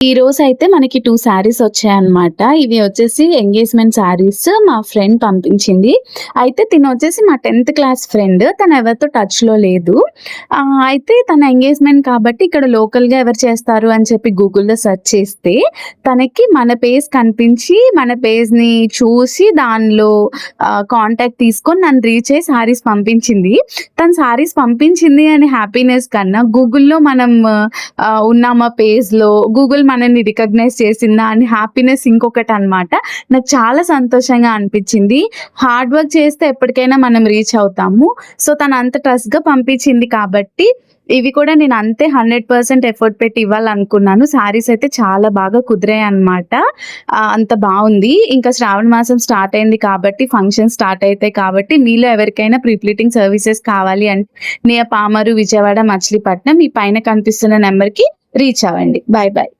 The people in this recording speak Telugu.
ఈ రోజైతే మనకి 2 శారీస్ వచ్చాయన్నమాట. ఇవి వచ్చేసి ఎంగేజ్‌మెంట్ శారీస్ మా ఫ్రెండ్ పంపించింది. అయితే తినొచ్చేసి మా 10థ్ క్లాస్ ఫ్రెండ్. తనెవరితో టచ్‌లో లేదు. అయితే తన ఎంగేజ్‌మెంట్ కాబట్టి ఇక్కడ లోకల్‌గా ఎవరు చేస్తారు అని చెప్పి గూగుల్‌లో సెర్చ్ చేస్తే తనకి మన పేజ్ కనిపించి, మన పేజ్‌ని చూసి దానిలో కాంటాక్ట్ తీసుకొని నన్ను రీచ్ అయ్యి శారీస్ పంపించింది. తను శారీస్ పంపించింది అనే హ్యాపీనెస్ కన్నా గూగుల్‌లో మనం ఉన్నామా పేజ్‌లో, గూగుల్ మనల్ని రికగ్నైజ్ చేసిందా అని హ్యాపీనెస్ ఇంకొకటనమాట. నాకు చాలా సంతోషంగా అనిపిచ్చింది. హార్డ్ వర్క్ చేస్తే ఎప్పటికైనా మనం రీచ్ అవుతాము. సో, తను అంత ట్రస్ట్‌గా పంపించింది కాబట్టి ఇవి కూడా నేను అంతే 100% ఎఫర్ట్ పెట్టి ఇవ్వాలనుకున్నాను. శారీస్ అయితే చాలా బాగా కుదిరాయన్నమాట. అంత బావుంది. ఇంకా శ్రావణ మాసం స్టార్ట్ అయింది కాబట్టి ఫంక్షన్స్ స్టార్ట్ అయితాయి కాబట్టి మీలో ఎవరికైనా ప్రీ ప్లీటింగ్ సర్వీసెస్ కావాలి అంటే నియర్ పామరు, విజయవాడ, మచిలీపట్నం ఈ పైన కనిపిస్తున్న నంబర్‌కి రీచ్ అవ్వండి. Bye bye.